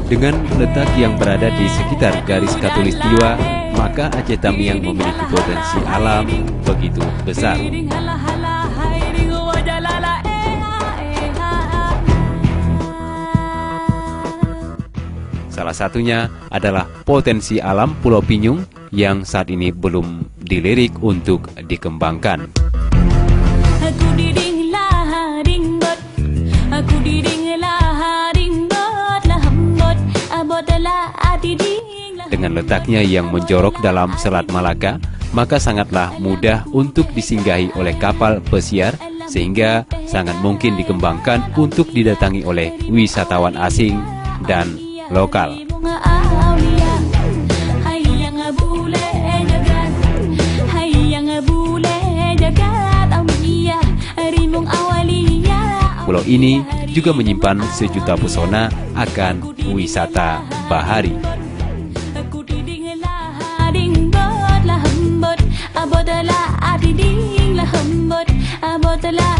Dengan letak yang berada di sekitar garis khatulistiwa, maka Aceh Tamiang memiliki potensi alam begitu besar. Salah satunya adalah potensi alam Pulau Pinyung yang saat ini belum dilirik untuk dikembangkan. Dengan letaknya yang menjorok dalam Selat Malaka, maka sangatlah mudah untuk disinggahi oleh kapal pesiar, sehingga sangat mungkin dikembangkan untuk didatangi oleh wisatawan asing dan lokal. Pulau ini juga menyimpan sejuta pesona akan wisata bahari. Abotala